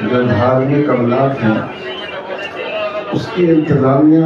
جو دھارمک املاک ہیں اس کی انتظامیہ،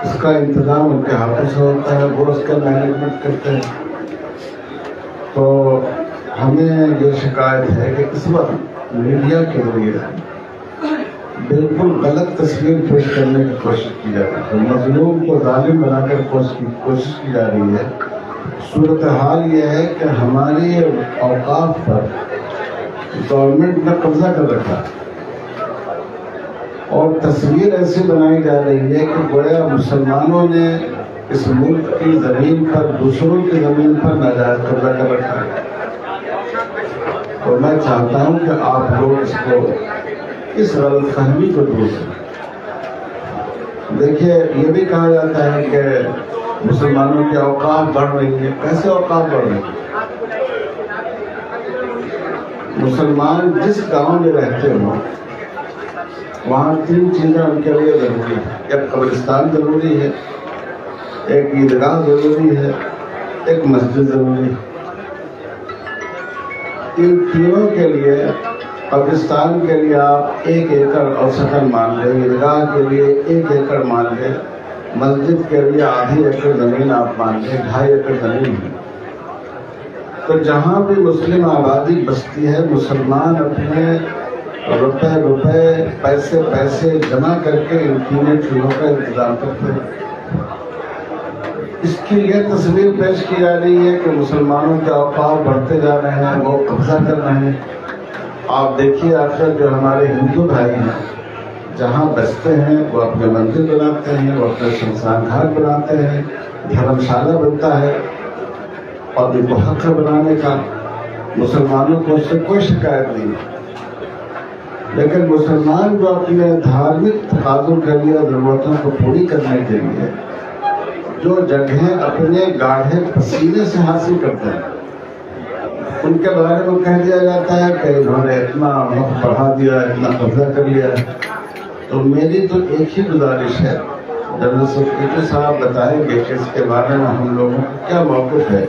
اس کا انتظام ان کے ہاتھوں سے ہوتا ہے، وہ اس کا مینجمنٹ کرتے ہیں۔ تو ہمیں یہ شکایت ہے کہ اس وقت میڈیا کے ذریعے بالکل غلط تصویر پیش کرنے کی کوشش کی جا رہی ہے، مظلوم کو ظالم بنا کر کوشش کی جا رہی ہے۔ صورتحال یہ ہے کہ ہماری اوقاف پر گورنمنٹ نے قبضہ کر رکھا اور تصویر ایسی بنائی جا رہی ہے کہ گویا مسلمانوں نے اس ملک کی زمین پر دوسروں کی زمین پر ناجائز قبضہ کر رکھا ہے۔ اور میں چاہتا ہوں کہ آپ لوگ اس غلط فہمی کو دور کریں۔ دیکھیے، یہ بھی کہا جاتا ہے کہ مسلمانوں کی اوقاف بڑھ رہی ہے۔ کیسے اوقاف بڑھ رہی ہے؟ مسلمان جس گاؤں میں رہتے ہوں وہاں 3 چیزیں ان کے لیے ضروری ہیں۔ ایک قبرستان ضروری ہے، ایک عیدگاہ ضروری ہے، ایک مسجد ضروری ہے۔ ان تینوں کے لیے، قبرستان کے لیے آپ 1 ایکڑ اوسطاً مان لیں، عیدگاہ کے لیے 1 ایکڑ مان لیں، مسجد کے لیے آدھی ایکڑ زمین آپ مان لیں، 2.5 ایکڑ زمین ہے۔ تو جہاں بھی مسلم آبادی بستی ہے، مسلمان اپنے روپے پیسے جمع کر کے ان تینوں چیزوں کا انتظام کرتے ہیں۔ اس کی یہ تصویر پیش کی جا رہی ہے کہ مسلمانوں کے اوقاف بڑھتے جا رہے ہیں، وہ قبضہ کر رہے ہیں۔ آپ دیکھیے آخر جو ہمارے ہندو بھائی ہیں جہاں بستے ہیں وہ اپنے مندر بناتے ہیں، وہ اپنے شمشان گھاٹ بناتے ہیں، دھرم شالہ بنتا ہے، اور ان کو حق ہے بنانے کا۔ مسلمانوں کو اس سے کوئی شکایت نہیں ہے، لیکن مسلمان جو اپنے دھارمک تقاضوں کے لیے، ضرورتوں کو پوری کرنے کے لیے جو جگہیں اپنے گاڑھے پسینے سے حاصل کرتے ہیں، ان کے بارے میں کہہ دیا جاتا ہے کہ انہوں نے اتنا وقت بڑھا دیا، اتنا قبضہ کر لیا۔ تو میری تو ایک ہی گزارش ہے، جنرل سیکریٹری صاحب بتائیں گے کہ اس کے بارے میں ہم لوگوں کا کیا موقف ہے،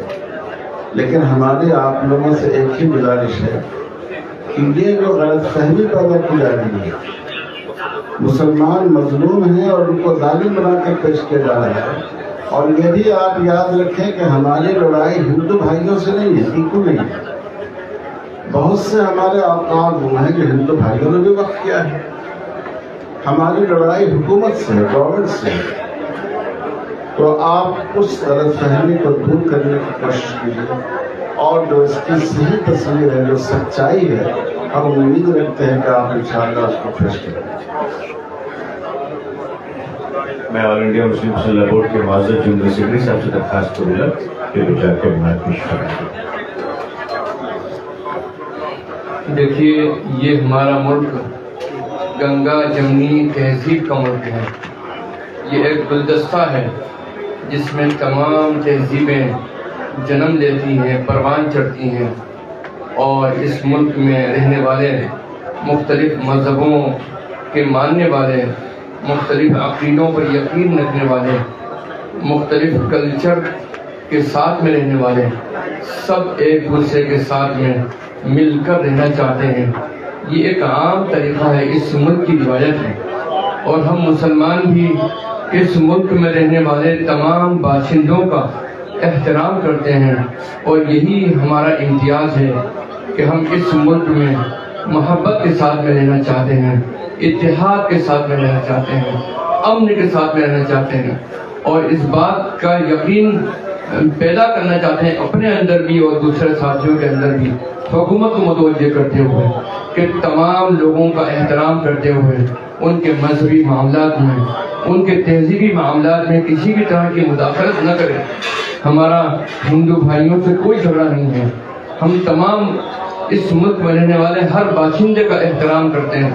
لیکن ہماری آپ لوگوں سے ایک ہی گزارش ہے کہ یہ جو غلط فہمی پیدا کی جا رہی ہے، مسلمان مظلوم ہیں اور ان کو ظالم بنا کر پیش کیا جا رہا ہے۔ اور یہ بھی آپ یاد رکھیں کہ ہماری لڑائی ہندو بھائیوں سے نہیں ہے، بالکل نہیں ہے۔ بہت سے ہمارے اوقاف وہ ہیں جو ہندو بھائیوں نے بھی وقت کیا ہے۔ ہماری لڑائی حکومت سے ہے، گورنمنٹ سے ہے۔ تو آپ اس غلط فہمی کو دور کرنے کی کوشش کیجیے، اور جو اس کی صحیح تصویر ہے، جو سچائی ہے، ہم امید رکھتے ہیں کہ آپ انشاءاللہ اس کو پیش کریں۔ میں آل انڈیا مسلم صلاح بورڈ کے معزز جنرل سیکریٹری صاحب سے درخواست کروں گا کہ وہ جا کے بات پیش کریں۔ دیکھیے، یہ ہمارا ملک گنگا جمنی تہذیب کا ملک ہے۔ یہ ایک گلدستہ ہے جس میں تمام تہذیبیں جنم لیتی ہیں، پروان چڑھتی ہیں، اور اس ملک میں رہنے والے مختلف مذہبوں کے ماننے والے، مختلف عقیدوں پر یقین رکھنے والے، مختلف کلچر کے ساتھ میں رہنے والے، سب ایک دوسرے کے ساتھ میں مل کر رہنا چاہتے ہیں۔ یہ ایک عام طریقہ ہے، اس ملک کی روایت ہے، اور ہم مسلمان بھی اس ملک میں رہنے والے تمام باشندوں کا احترام کرتے ہیں، اور یہی ہمارا امتیاز ہے کہ ہم اس ملک میں محبت کے ساتھ میں رہنا چاہتے ہیں، اتحاد کے ساتھ میں رہنا چاہتے ہیں، امن کے ساتھ میں رہنا چاہتے ہیں، اور اس بات کا یقین پیدا کرنا چاہتے ہیں اپنے اندر بھی اور دوسرے ساتھیوں کے اندر بھی، حکومت کو متوجہ کرتے ہوئے کہ تمام لوگوں کا احترام کرتے ہوئے ان کے مذہبی معاملات میں، ان کے تہذیبی معاملات میں کسی بھی طرح کی مداخلت نہ کریں۔ ہمارا ہندو بھائیوں سے کوئی جھگڑا نہیں ہے، ہم تمام اس ملک میں رہنے والے ہر باشندے کا احترام کرتے ہیں،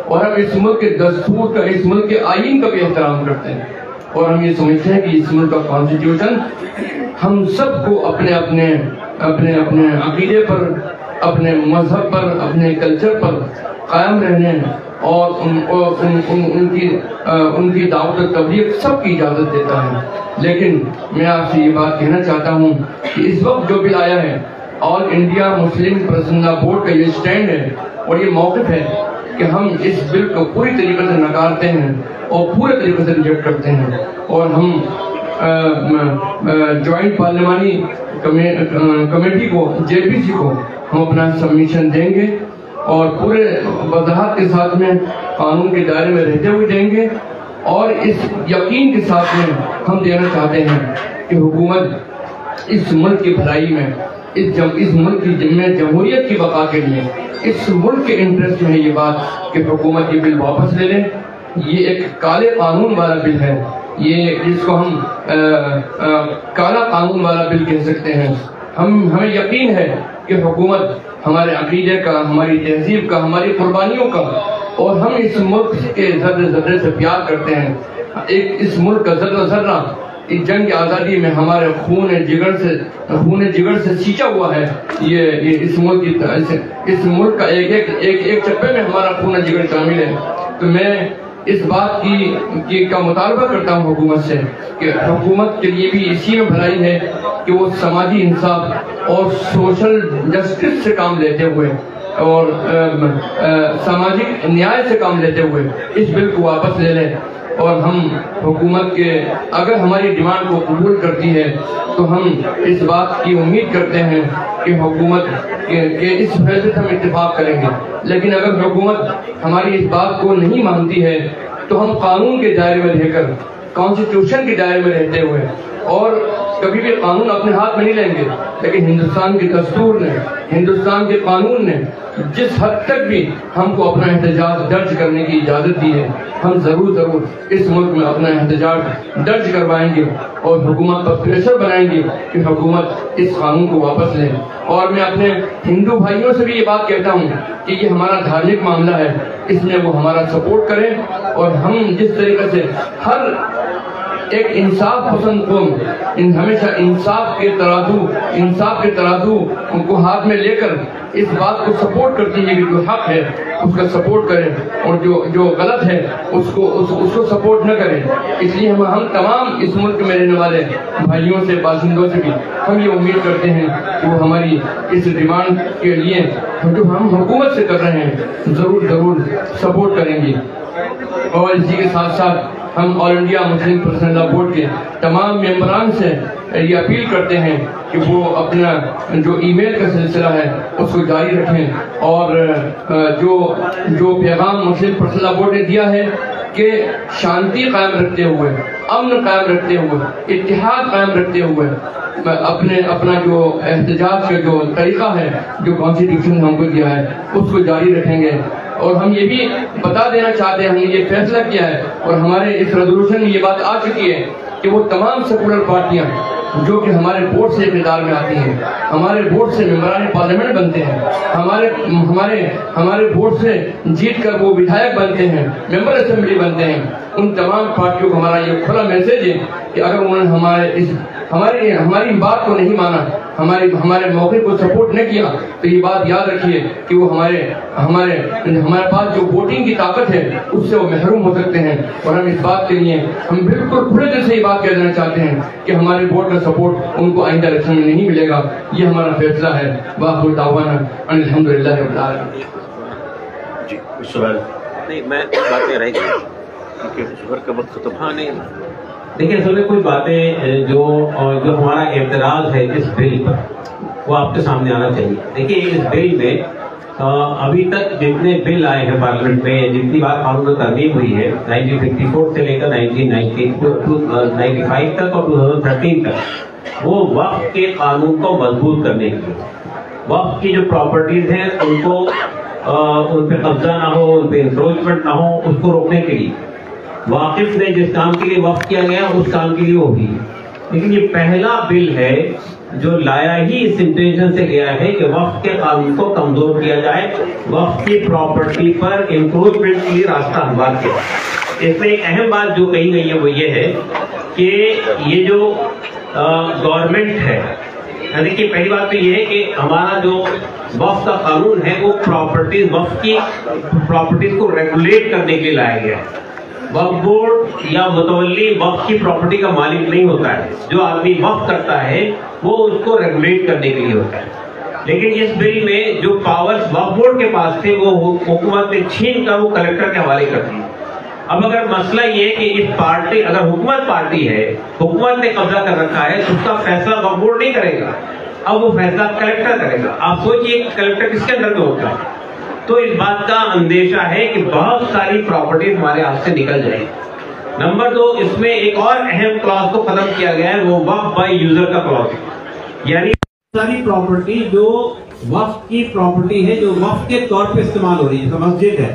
اور ہم اس ملک کے دستور کا، اس ملک کے آئین کا بھی احترام کرتے ہیں، اور ہم یہ سمجھتے ہیں کہ اس ملک کا کانسٹیٹیوشن ہم سب کو اپنے اپنے عقیدے پر، اپنے مذہب پر، اپنے کلچر پر قائم رہنے اور ان کی دعوت و تبلیغ سب کی اجازت دیتا ہے۔ لیکن میں آپ سے یہ بات کہنا چاہتا ہوں کہ اس وقت جو بل آیا ہے، آل انڈیا مسلم پرسنل بورڈ کا یہ سٹینڈ ہے، اور یہ موقف ہے کہ ہم اس بل کو پوری طریقے سے نکارتے ہیں اور پورے طریقے سے ریجیکٹ کرتے ہیں، اور ہم جوائنٹ پارلیمانی کمیٹی کو JPC کو ہم اپنا سبمیشن دیں گے اور پورے وضاحت کے ساتھ میں قانون کے دائرے میں رہتے ہوئے دیں گے، اور اس یقین کے ساتھ میں ہم دینا چاہتے ہیں کہ حکومت اس ملک کی بھلائی میں، اس ملک کی جمہوریت کی بقا کے لیے، اس ملک کے انٹرسٹ میں ہے یہ بات کہ حکومت یہ بل واپس لے لیں۔ یہ ایک کالے قانون والا بل ہے، یہ جس کو ہم کالا قانون والا بل کہہ سکتے ہیں۔ ہمیں یقین ہے کہ حکومت ہمارے عقیدے کا، ہماری تہذیب کا، ہماری قربانیوں کا، اور ہم اس ملک کے ذرے ذرے سے پیار کرتے ہیں۔ اس ملک کا ذرہ ذرہ اس جنگ آزادی میں ہمارے خون جگر سے سینچا ہوا ہے۔ یہ اس ملک کا ایک چپے میں ہمارا خون جگر شامل ہے۔ تو میں اس بات کا مطالبہ کرتا ہوں حکومت سے کہ حکومت کے لیے بھی اسی میں بھلائی ہے کہ وہ سماجی انصاف اور سوشل جسٹس سے کام لیتے ہوئے اور سماجی نیائے سے کام لیتے ہوئے اس بل کو واپس لے لیں، اور ہم حکومت کے اگر ہماری ڈیمانڈ کو قبول کرتی ہے تو ہم اس بات کی امید کرتے ہیں کہ حکومت کے اس فیصلے سے ہم اتفاق کریں گے۔ لیکن اگر حکومت ہماری اس بات کو نہیں مانتی ہے تو ہم قانون کے دائرے میں رہ کر، کانسٹیٹیوشن کے دائرے میں رہتے ہوئے، اور کبھی بھی قانون اپنے ہاتھ میں نہیں لیں گے، لیکن ہندوستان کے دستور نے، ہندوستان کے قانون نے جس حد تک بھی ہم کو اپنا احتجاج درج کرنے کی اجازت دی ہے، ہم ضرور اس ملک میں اپنا احتجاج درج کروائیں گے اور حکومت پر پریشر بنائیں گے کہ حکومت اس قانون کو واپس لے۔ اور میں اپنے ہندو بھائیوں سے بھی یہ بات کہتا ہوں کہ یہ ہمارا دھارمک معاملہ ہے، اس میں وہ ہمارا سپورٹ کریں، اور ہم جس طریقے سے ہر ایک انصاف پسند قوم ہمیشہ انصاف کے ترازو کو ہاتھ میں لے کر اس بات کو سپورٹ کرتی ہے کہ جو حق ہے اس کا سپورٹ کریں اور جو غلط ہے اس کو سپورٹ نہ کریں۔ اس لیے ہم تمام اس ملک میں رہنے والے بھائیوں سے، باشندوں سے بھی ہم یہ امید کرتے ہیں کہ وہ ہماری اس ڈیمانڈ کے لیے جو ہم حکومت سے کر رہے ہیں ضرور سپورٹ کریں گے۔ اور اسی کے ساتھ ساتھ ہم آل انڈیا مسلم پرسنل لا بورڈ کے تمام ممبران سے یہ اپیل کرتے ہیں کہ وہ اپنا جو ای میل کا سلسلہ ہے اس کو جاری رکھیں، اور جو پیغام مسلم پرسنل لا بورڈ نے دیا ہے کہ شانتی قائم رکھتے ہوئے، امن قائم رکھتے ہوئے، اتحاد قائم رکھتے ہوئے اپنا جو احتجاج کا جو طریقہ ہے جو کانسٹیٹیوشن نے ہم کو دیا ہے اس کو جاری رکھیں گے۔ اور ہم یہ بھی بتا دینا چاہتے ہیں، ہم نے یہ فیصلہ کیا ہے اور ہمارے اس ریزولوشن میں یہ بات آ چکی ہے کہ وہ تمام سیکولر پارٹیاں جو کہ ہمارے بورڈ سے اقتدار میں آتی ہیں، ہمارے بورڈ سے ممبران پارلیمنٹ بنتے ہیں، ہمارے بورڈ سے جیت کر وہ ودھایک بنتے ہیں، ممبر اسمبلی بنتے ہیں، ان تمام پارٹیوں کو ہمارا یہ کھلا میسج ہے کہ اگر انہوں نے ہماری بات کو نہیں مانا، ہمارے موقع کو سپورٹ نہ کیا، تو یہ بات یاد رکھیے کہ وہ ہمارے پاس جو ووٹنگ کی طاقت ہے اس سے وہ محروم ہو سکتے ہیں۔ اور ہم اس بات کے لیے ہم بالکل کھلے دل سے یہ بات کہہ دینا چاہتے ہیں کہ ہمارے ووٹ کا سپورٹ ان کو آئندہ الیکشن میں نہیں ملے گا، یہ ہمارا فیصلہ ہے۔ وآخر دعوانا ان الحمدللہ رب العالمین۔ جی سوال نہیں، میں باتیں رہ گئی کیونکہ شوہر کا وقت ختم۔ ہاں نہیں دیکھیں اصل میں کچھ باتیں جو ہمارا اعتراض ہے اس بل پر وہ آپ کے سامنے آنا چاہیے۔ دیکھیے اس بل میں ابھی تک جتنے بل آئے ہیں پارلیمنٹ میں، جتنی بار قانون میں ترمیم ہوئی ہے 1954 سے لے کر 1995 تک اور 2013 تک، وہ وقف کے قانون کو مضبوط کرنے کے لیے، وقف کی جو پراپرٹیز ہیں ان کو ان پہ قبضہ نہ ہو، ان پہ انکروچمنٹ نہ ہو، اس کو روکنے کے لیے واقف نے جس کام کے لیے وقف کیا گیا اس کام کے لیے وہ بھی۔ لیکن یہ پہلا بل ہے جو لایا ہی اس انٹینشن سے گیا ہے کہ وقف کے قانون کو کمزور کیا جائے، وقف کی پراپرٹی پر انکروچمنٹ کے لیے راستہ ہموار کیا۔ اس میں ایک اہم بات جو کہی گئی ہے وہ یہ ہے کہ یہ جو گورنمنٹ ہے، دیکھیے پہلی بات تو یہ ہے کہ ہمارا جو وقف کا قانون ہے وہ وقف کی پراپرٹیز کو ریگولیٹ کرنے کے لیے لایا گیا ہے۔ وقف بورڈ یا متولی وقف کی پراپرٹی کا مالک نہیں ہوتا ہے، جو آدمی وقف کرتا ہے وہ اس کو ریگولیٹ کرنے کے لیے ہوتا ہے۔ لیکن اس بل میں جو پاورز وقف بورڈ کے پاس تھے وہ حکومت نے چھین کر وہ کلیکٹر کے حوالے کر دی. اب اگر مسئلہ یہ کہ اس پارٹی اگر حکومت پارٹی ہے, حکومت نے قبضہ کر رکھا ہے, تو اس کا فیصلہ وقف بورڈ نہیں کرے گا, اب وہ فیصلہ کلیکٹر کرے گا. آپ سوچئے کلیکٹر کس کے اندر میں ہوتا ہے. تو اس بات کا اندیشہ ہے کہ بہت ساری پراپرٹیز ہمارے ہاتھ سے نکل جائیں. نمبر 2, اس میں ایک اور اہم کلاس کو ختم کیا گیا ہے, وہ وقف بائی یوزر کا کلاس. یعنی ساری پراپرٹی جو وقف کی پراپرٹی ہے, جو وقف کے طور پہ استعمال ہو رہی ہے, جیسے مسجد ہے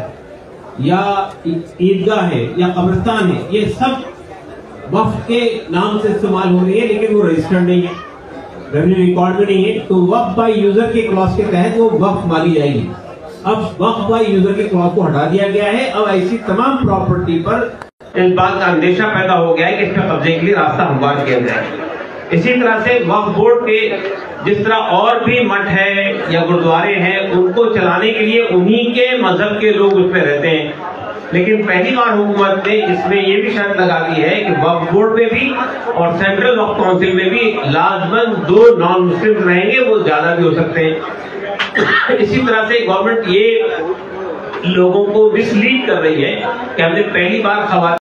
یا عیدگاہ ہے یا قبرستان ہے, یہ سب وقف کے نام سے استعمال ہو رہی ہے لیکن وہ رجسٹرڈ نہیں ہے, ریونیو ریکارڈ میں نہیں ہے. تو وقف بائی یوزر کی کلاس کے تحت وہ وقف مالی جائے گی. اب وقف بائی یوزر کی کلاس کو ہٹا دیا گیا ہے. اب ایسی تمام پراپرٹی پر اس بات کا اندیشہ پیدا ہو گیا ہے کہ اس میں قبضے کے لیے راستہ ہموار کیا جائے. اسی طرح سے وقف بورڈ کے جس طرح اور بھی مٹھ ہے یا گردوارے ہیں, ان کو چلانے کے لیے انہی کے مذہب کے لوگ اس میں رہتے ہیں. لیکن پہلی بار حکومت نے اس میں یہ بھی شرط لگا دی ہے کہ وقف بورڈ میں بھی اور سینٹرل وقف کونسل میں بھی لازماً 2 نان مسلم رہیں گے, وہ زیادہ بھی ہو سکتے ہیں. اسی طرح سے گورنمنٹ یہ لوگوں کو مس لیڈ کر رہی ہے کہ ہم نے پہلی بار خواتین